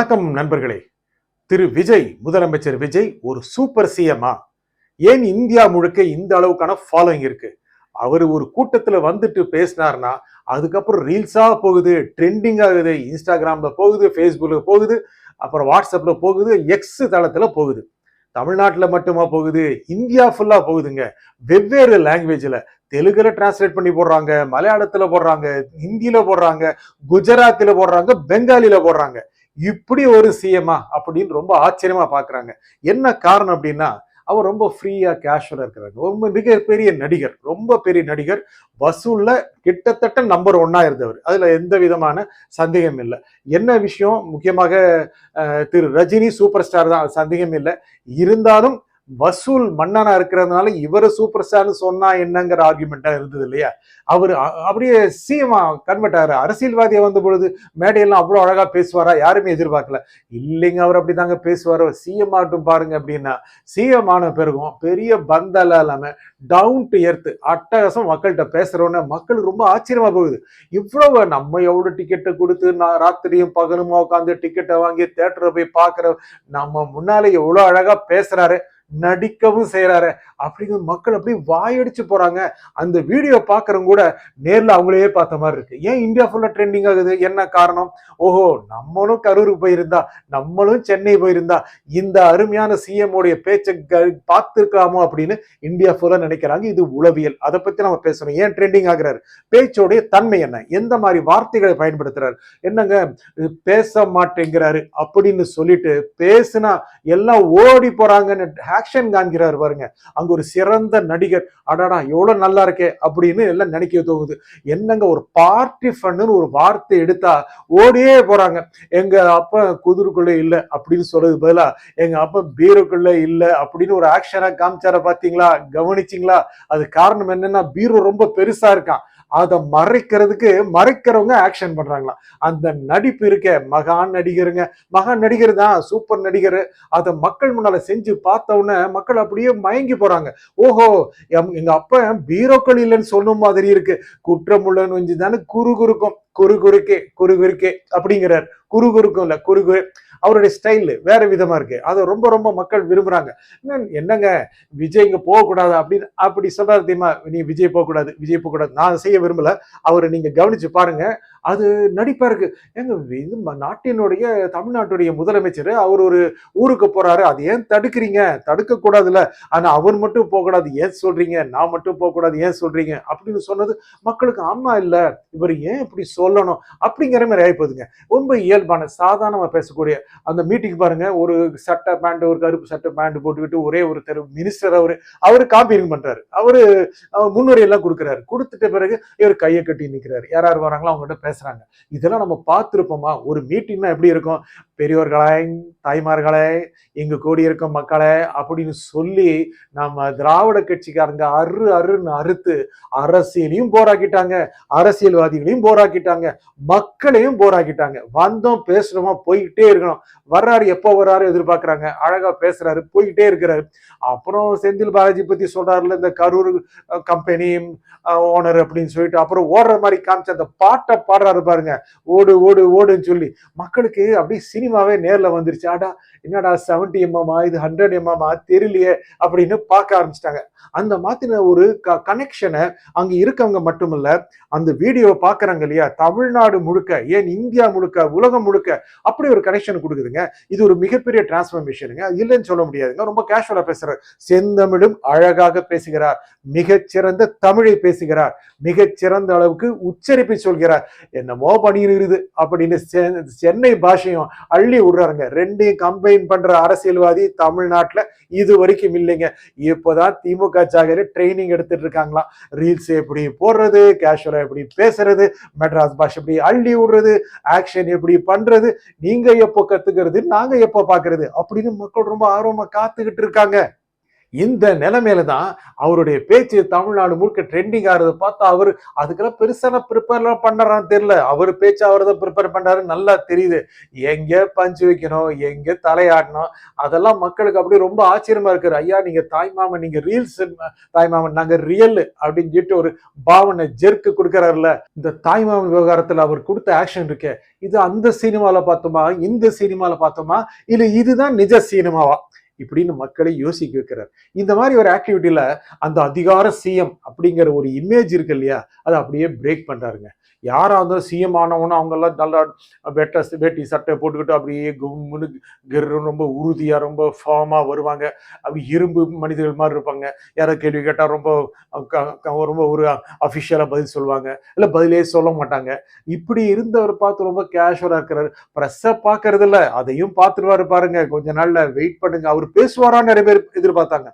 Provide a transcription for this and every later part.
வணக்கம் நண்பர்களே. திரு விஜய், முதலமைச்சர் விஜய் ஒரு சூப்பர் சிஎம்மா? ஏன் இந்தியா முழுக்க இந்த அளவுக்கான ஃபாலோயிங் இருக்கு? அவர் ஒரு கூட்டத்துல வந்துட்டு பேசினார்னா அதுக்கப்புறம் ரீல்ஸா போகுது, ட்ரெண்டிங் ஆகுது, இன்ஸ்டாகிராம்ல போகுது, ஃபேஸ்புக்ல போகுது, அப்புறம் வாட்ஸ்அப்ல போகுது, எக்ஸ் தளத்துல போகுது. தமிழ்நாட்டுல மட்டுமா போகுது? இந்தியா ஃபுல்லா போகுதுங்க. வெவ்வேறு லாங்குவேஜ்ல, தெலுங்குல டிரான்ஸ்லேட் பண்ணி போடுறாங்க, மலையாளத்துல போடுறாங்க, ஹிந்தியில போடுறாங்க, குஜராத்தில போடுறாங்க, பெங்காலில போடுறாங்க. இப்படி ஒரு சிஎம்மா அப்படின்னு ரொம்ப ஆச்சரியமா பாக்குறாங்க. என்ன காரணம் அப்படின்னா, அவர் ரொம்ப ஃப்ரீயா கேஷுவலா இருக்கிறாங்க. ரொம்ப மிகப்பெரிய நடிகர், ரொம்ப பெரிய நடிகர். வசூல்ல கிட்டத்தட்ட நம்பர் ஒன்னா இருந்தவர், அதுல எந்த விதமான சந்தேகம் இல்லை. என்ன விஷயம் முக்கியமாக, திரு ரஜினி சூப்பர் ஸ்டார் தான், சந்தேகம் இல்லை. இருந்தாலும் வசூல் மன்னனா இருக்கிறதுனால இவரு சூப்பர் ஸ்டார்னு சொன்னா என்னங்கிற ஆர்குமெண்டா இருந்தது இல்லையா? அவரு அப்படியே சிஎம்மா கன்வெர்ட் ஆகிற அரசியல்வாதியா வந்த பொழுது மேடையெல்லாம் அவ்வளவு அழகா பேசுவாரா? யாருமே எதிர்பார்க்கல. இல்லைங்க, அவர் அப்படிதாங்க பேசுவாரு. சிஎம் ஆகட்டும் பாருங்க அப்படின்னா, சிஎம் ஆன பிறகும் பெரிய பந்தெல்லாம் இல்லாம டவுன் டு எர்த் அட்டகாசம் மக்கள்கிட்ட பேசுறோன்னு மக்களுக்கு ரொம்ப ஆச்சரியமா போகுது. இவ்வளவு நம்ம எவ்வளவு டிக்கெட்டை கொடுத்து நான் ராத்திரியும் பகலுமா உட்காந்து டிக்கெட்டை வாங்கி தேட்டரை போய் பாக்குற நம்ம முன்னாலே எவ்வளவு அழகா பேசுறாரு, நடிக்கவும் செய்யறாரு அப்படிங்கிற மக்கள் அப்படியே வாயடிச்சு போறாங்க. அந்த வீடியோ பாக்குறவங்க கூட நேர்ல அவங்களையே பார்த்த மாதிரி இருக்கு. ஏன் இந்தியா ஃபுல்லா ட்ரெண்டிங் ஆகுது? என்ன காரணம்? ஓஹோ, நம்மளும் கரூருக்கு போயிருந்தா, நம்மளும் சென்னை போயிருந்தா இந்த அருமையான சிஎம் உடைய பேச்சை பார்த்திருக்கலாமோ அப்படின்னு இந்தியா ஃபுல்லா நினைக்கிறாங்க. இது உளவியல், அதை பத்தி நம்ம பேசணும். ஏன் ட்ரெண்டிங் ஆகுறாரு? பேச்சோடைய தன்மை என்ன? எந்த மாதிரி வார்த்தைகளை பயன்படுத்துறாரு? என்னங்க பேச மாட்டேங்கிறாரு அப்படின்னு சொல்லிட்டு பேசுனா எல்லாம் ஓடி போறாங்கன்னு ஆக்ஷன் காண்கிறார் பாருங்க. அங்க ஒரு சிறந்த நடிகர், அடாடா எவ்வளவு நல்லா இருக்கே அப்படின்னு எல்லாம் நினைக்க தோகுது. என்னங்க, ஒரு பார்ட்டி ஃபன்னு ஒரு வார்த்தை எடுத்தா ஓடியே போறாங்க. எங்க அப்பா குதிரைக்குள்ள இல்ல அப்படின்னு சொல்றது பதிலா எங்க அப்பா பீரோக்குள்ள இல்ல அப்படின்னு ஒரு ஆக்ஷனா காமிச்சார பாத்தீங்களா? கவனிச்சிங்களா? அது காரணம் என்னன்னா, பீரோ ரொம்ப பெருசா இருக்கான், அதை மறைக்கிறவங்க ஆக்ஷன் பண்றாங்களா. அந்த நடிப்பு இருக்க மகான் நடிகருங்க. மகான் நடிகர் தான், சூப்பர் நடிகர். அதை மக்கள் முன்னால செஞ்சு பார்த்த உடனே மக்கள் அப்படியே மயங்கி போறாங்க. ஓஹோ, எங்க அப்பா பீரோக்கள் இல்லைன்னு சொன்ன மாதிரி இருக்கு. குற்றமுள்ளன்னு வஞ்சுதானே குறுகுறுக்கும், குறுகுறுக்கே அப்படிங்கிறார். குறுகுறுக்கும் இல்ல, குறுகுறு. அவருடைய ஸ்டைல் வேற விதமா இருக்கு. அதை ரொம்ப ரொம்ப மக்கள் விரும்புறாங்க. என்னங்க, விஜய் இங்க போக கூடாது அப்படின்னு அப்படி சொல்றாரு தெரியுமா? நீ விஜய் போக கூடாது, விஜய் போக கூடாது. நான் செய்ய விரும்பல. அவரை நீங்க கவனிச்சு பாருங்க, அது நடிப்பா இருக்கு. ஏங்க, இது நாட்டினுடைய தமிழ்நாட்டுடைய முதலமைச்சர், அவர் ஒரு ஊருக்கு போறாரு, அது ஏன் தடுக்கிறீங்க? தடுக்க கூடாதுல்ல. ஆனா அவர் மட்டும் போக கூடாது ஏன் சொல்றீங்க, நான் மட்டும் போக கூடாது ஏன் சொல்றீங்க அப்படின்னு சொன்னது மக்களுக்கு ஆமா இல்ல, இவர் ஏன் இப்படி சொல்லணும் அப்படிங்கிற மாதிரி ஆயிப்போதுங்க. ரொம்ப இயல்பான சாதாரணமா பேசக்கூடிய அந்த மீட்டிங் பாருங்க. ஒரு சட்டை பேண்ட், ஒரு கருப்பு சட்டை பேண்ட் போட்டுக்கிட்டு ஒரே ஒருத்தர் மினிஸ்டர், அவரு காம்பீரிங் பண்றாரு. அவரு முன்னுரை எல்லாம் கொடுக்குறாரு. கொடுத்துட்ட பிறகு இவர் கையை கட்டி நிற்கிறாரு. யாராரு வராங்களோ அவங்ககிட்ட பேசுறாங்க. இதெல்லாம் நம்ம பார்த்திருப்போமா? ஒரு மீட்டிங்னா எப்படி இருக்கும்? பெரியோர்களே, தாய்மார்களே, இங்கு கூடியிருக்கும் மக்களே அப்படின்னு சொல்லி நம்ம திராவிட கட்சிக்காரங்க அருன்னு அறுத்து அரசியலையும் போராக்கிட்டாங்க, அரசியல்வாதிகளையும் போராக்கிட்டாங்க, மக்களையும் போராக்கிட்டாங்க. வந்தோம் பேசுறோமா போய்கிட்டே இருக்கணும். வர்றாரு, எப்போ வர்றாரு எதிர்பார்க்கறாங்க. அழகா பேசுறாரு, போய்கிட்டே இருக்கிறாரு. அப்புறம் செந்தில் பாலாஜி பத்தி சொல்றாருல, இந்த கரூர் கம்பெனி ஓனர் அப்படின்னு சொல்லிட்டு அப்புறம் ஓடுற மாதிரி காமிச்சு அந்த பாட்டை பாடுறாரு பாருங்க. ஓடு ஓடு ஓடுன்னு சொல்லி மக்களுக்கு அப்படியே சினிமாவே நேர்ல வந்துருச்சு. ஆடா என்னடா 70 எம்எம்மா இது 100 எம்எம்மா தெரியலையே அப்படின்னு பார்க்க ஆரம்பிச்சிட்டாங்க. அந்த மாத்தின ஒரு கனெக்ஷனை அங்க இருக்கவங்க மட்டுமல்ல, அந்த வீடியோ பாக்குறாங்க இல்லையா, தமிழ்நாடு முழுக்க, ஏன் இந்தியா முழுக்க, உலகம் முழுக்க அப்படி ஒரு கனெக்ஷன் கொடுக்குதுங்க. இது ஒரு மிகப்பெரிய டிரான்ஸ்ஃபர்மேஷனுங்க, இல்லைன்னு சொல்ல முடியாதுங்க. ரொம்ப கேஷுவலா பேசுறாரு. செந்தமிழும் அழகாக பேசுகிறார், மிகச்சிறந்த தமிழை பேசுகிறார், மிகச்சிறந்த அளவுக்கு உச்சரிப்பை சொல்கிறார். என்னமோ பண்ணிருக்குது அப்படின்னு சென்னை பாஷையும் அள்ளி விடுறாருங்க. ரெண்டையும் கம்பைன் பண்ற அரசியல்வாதி தமிழ்நாட்டுல இது வரைக்கும் இல்லைங்க. இப்போதான் திமுக ஜாகரி ட்ரைனிங் எடுத்துட்டு இருக்காங்களாம். ரீல்ஸ் எப்படி போடுறது, கேஷுவலா எப்படி பேசுறது, மெட்ராஸ் பாஷை எப்படி அள்ளி விடுறது, ஆக்ஷன் எப்படி பண்றது, நீங்க எப்போ கத்துக்கிறது, நாங்க எப்போ பாக்குறது அப்படின்னு மக்கள் ரொம்ப ஆர்வமா காத்துக்கிட்டு இருக்காங்க. இந்த நிலைமையில தான் அவருடைய பேச்சு தமிழ்நாடு முழுக்க ட்ரெண்டிங் ஆகிறத பார்த்தா அவர் அதுக்கெல்லாம் பெருசான ப்ரிப்பேர்லாம் பண்ணறான்னு தெரியல. அவர் பேச்சு அவர் தான் ப்ரிப்பேர் பண்ணாரு நல்லா தெரியுது. எங்க பஞ்சு வைக்கணும், எங்க தலையாடணும், அதெல்லாம் மக்களுக்கு அப்படியே ரொம்ப ஆச்சரியமா இருக்காரு. ஐயா நீங்க தாய்மாமன், நீங்க ரீல்ஸ் தாய்மாமன், நாங்க ரியல் அப்படின்னு சொல்லிட்டு ஒரு பாவனை ஜெர்க்கு கொடுக்கறாருல. இந்த தாய்மாமன் விவகாரத்துல அவர் கொடுத்த ஆக்ஷன் இருக்கே, இது அந்த சினிமால பார்த்தோமா, இந்த சினிமால பார்த்தோமா, இல்ல இதுதான் நிஜ சினிமாவா இப்படின்னு மக்களை யோசிக்க வைக்கிறார். இந்த மாதிரி ஒரு ஆக்டிவிட்டியில அந்த அதிகார சிஎம் அப்படிங்கிற ஒரு இமேஜ் இருக்கு இல்லையா, அதை அப்படியே பிரேக் பண்றாருங்க. யாரா இருந்தாலும் சிஎம் ஆனவனும் அவங்க எல்லாம் நல்லா வேட்டி சட்டை போட்டுக்கிட்டு அப்படியே கும்முன்னு ரொம்ப உறுதியா ரொம்ப ஃபார்மா வருவாங்க. அப்படி இரும்பு மனிதர்கள் மாதிரி இருப்பாங்க. யாராவது கேள்வி கேட்டா ரொம்ப ரொம்ப ஒரு அபிஷியலா பதில் சொல்லுவாங்க, இல்ல பதிலே சொல்ல மாட்டாங்க. இப்படி இருந்தவர் பார்த்து ரொம்ப கேஷுவலா இருக்கிறாரு. பிரஸ்ஸ பாக்குறது இல்ல, அதையும் பார்த்துருவாரு பாருங்க. கொஞ்ச நாள்ல வெயிட் பண்ணுங்க, அவர் பேசுவாரான்னு நிறைய பேர் எதிர்பார்த்தாங்க.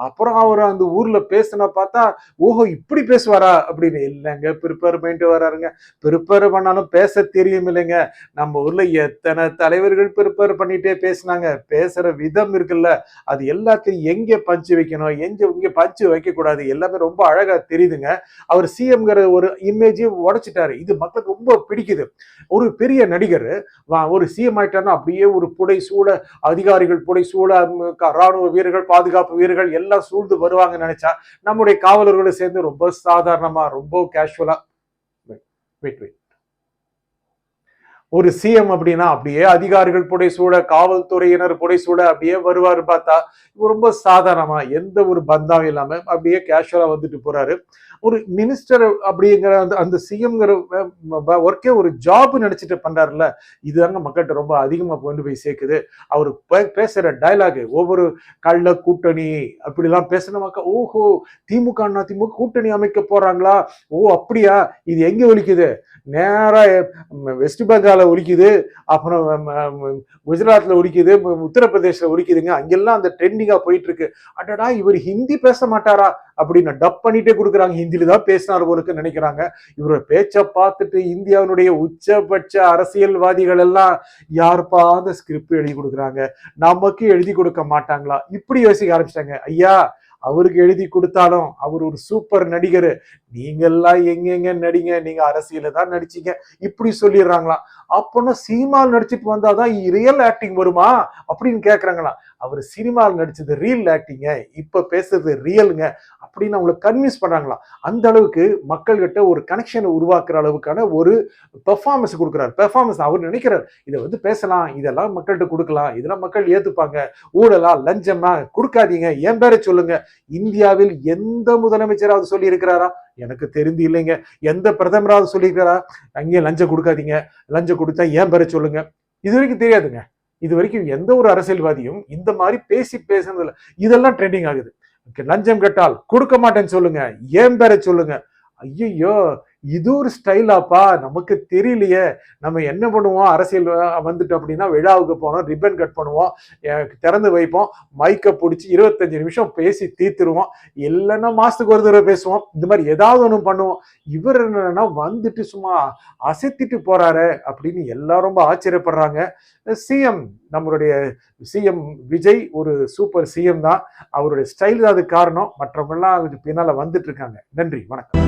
அப்புறம் அவர் அந்த ஊர்ல பேசினா பார்த்தா, ஓஹோ இப்படி பேசுவாரா அப்படின்னு. இல்லைங்க, ப்ரிப்பேர் பண்ணிட்டு வராருங்க. ப்ரிப்பேர் பண்ணாலும் பேச தெரியும் இல்லைங்க. நம்ம ஊர்ல எத்தனை தலைவர்கள் ப்ரிப்பேர் பண்ணிட்டே பேசினாங்க. பேசுற விதம் இருக்குல்ல, அது எல்லாத்தையும் எங்க பஞ்சு வைக்கணும், எங்க பஞ்சு வைக்க கூடாது, எல்லாமே ரொம்ப அழகா தெரியுதுங்க. அவர் சிஎம்ங்கிற ஒரு இமேஜையும் உடைச்சிட்டாரு. இது மக்களுக்கு ரொம்ப பிடிக்குது. ஒரு பெரிய நடிகர் ஒரு சிஎம் ஆயிட்டாருன்னா அப்படியே ஒரு புடை சூழ, அதிகாரிகள் புடை சூழ, ராணுவ வீரர்கள், பாதுகாப்பு வீரர்கள் எல்லாம் சூழ்ந்து வருவாங்கன்னு நினைச்சா, நம்முடைய காவலர்களோட சேர்ந்து ரொம்ப சாதாரணமா ரொம்ப கேஷுவலா வெயிட் வெயிட் ஒரு சிஎம் அப்படின்னா அப்படியே அதிகாரிகள் புடைசூட, காவல்துறையினர் புடைசூட அப்படியே வருவாரு. பார்த்தா ரொம்ப சாதாரணமா எந்த ஒரு பந்தாவும் இல்லாம அப்படியே கேஷுவலா வந்துட்டு போறாரு. ஒரு மினிஸ்டர் அப்படிங்கிற அந்த சிஎம்ங்கிற ஒர்க்கே ஒரு ஜாப் நினைச்சிட்டு பண்றாருல்ல, இதுதாங்க மக்கள்கிட்ட ரொம்ப அதிகமா கொண்டு போய் சேர்க்குது. அவர் பேசுற டயலாக், ஒவ்வொரு கள்ள கூட்டணி அப்படிலாம் பேசுன மக்கள், ஓஹோ திமுக திமுக கூட்டணி அமைக்க போறாங்களா, ஓ அப்படியா, இது எங்க ஒலிக்குது, நேரா வெஸ்ட் பெங்கால ஒலிக்குது, அப்புறம் குஜராத்ல ஒலிக்குது, உத்தரப்பிரதேசல ஒலிக்குதுங்க. அங்கெல்லாம் அந்த ட்ரெண்டிங்கா போயிட்டு இருக்கு. அடடா இவர் ஹிந்தி பேச மாட்டாரா அப்படின்னு டப் பண்ணிட்டே கொடுக்குறாங்க. ஹிந்தியில தான் பேசினார் போலுக்கு நினைக்கிறாங்க. இவரோட பேச்சை பார்த்துட்டு இந்தியாவினுடைய உச்சபட்ச அரசியல்வாதிகள் எல்லாம் யாருப்பா அந்த ஸ்கிரிப்ட் எழுதி கொடுக்குறாங்க, நமக்கு எழுதி கொடுக்க மாட்டாங்களா இப்படி யோசிக்க ஆரம்பிச்சிட்டாங்க. ஐயா அவருக்கு எழுதி கொடுத்தாலும் அவர் ஒரு சூப்பர் நடிகர், நீங்கெல்லாம் எங்க நடிங்க, நீங்க அரசியல தான் நடிச்சீங்க இப்படி சொல்லிடுறாங்களாம். அப்போனா சினிமாவில் நடிச்சுட்டு வந்தாதான் ரியல் ஆக்டிங் வருமா அப்படின்னு கேக்குறாங்களாம். அவர் சினிமாவில் நடிச்சது ரியல் ஆக்டிங்க, இப்ப பேசுறது ரியலுங்க அப்படின்னு அவங்களை கன்வின்ஸ் பண்றாங்களாம். அந்த அளவுக்கு மக்கள் கிட்ட ஒரு கனெக்ஷனை உருவாக்குற அளவுக்கான ஒரு பெர்ஃபார்மன்ஸ் கொடுக்குறாரு. பெர்ஃபார்மன்ஸ் அவர் நினைக்கிறார், இதை பேசலாம், இதெல்லாம் மக்கள்கிட்ட கொடுக்கலாம், இதெல்லாம் மக்கள் ஏத்துப்பாங்க, ஊழலா லஞ்சமா கொடுக்காதீங்க, என் பேரை சொல்லுங்க. இந்தியாவில் எந்த முதலமைச்சராவது சொல்லி இருக்கிறாரா? எனக்கு தெரிந்து இல்லைங்க. எந்த பிரதமராவது சொல்லியிருக்காரா அங்கே லஞ்சம் கொடுக்காதீங்க, லஞ்சம் கொடுத்தா ஏன் பேரை சொல்லுங்க? இது வரைக்கும் தெரியாதுங்க. இது வரைக்கும் எந்த ஒரு அரசியல்வாதியும் இந்த மாதிரி பேசுனது இல்லை. இதெல்லாம் ட்ரெண்டிங் ஆகுது. லஞ்சம் கேட்டால் கொடுக்க மாட்டேன்னு சொல்லுங்க, ஏன் பேரை சொல்லுங்க. ஐயோ இது ஒரு ஸ்டைலாப்பா, நமக்கு தெரியலையே. நம்ம என்ன பண்ணுவோம், அரசியல் வந்துட்டு அப்படின்னா விழாவுக்கு போனோம், ரிப்பன் கட் பண்ணுவோம், திறந்து வைப்போம், மைக்கை பிடிச்சி 25 நிமிஷம் பேசி தீர்த்துருவோம், இல்லைன்னா மாசத்துக்கு ஒரு தடவை பேசுவோம், இந்த மாதிரி ஏதாவது ஒன்று பண்ணுவோம். இவர் என்னன்னா வந்துட்டு சும்மா அசைத்திட்டு போறாரு அப்படின்னு எல்லாரும் ரொம்ப ஆச்சரியப்படுறாங்க. சிஎம், நம்மளுடைய சிஎம் விஜய் ஒரு சூப்பர் சிஎம் தான். அவருடைய ஸ்டைல் தான் அது காரணம். மற்றவங்கெல்லாம் பின்னால வந்துட்டு இருக்காங்க. நன்றி, வணக்கம்.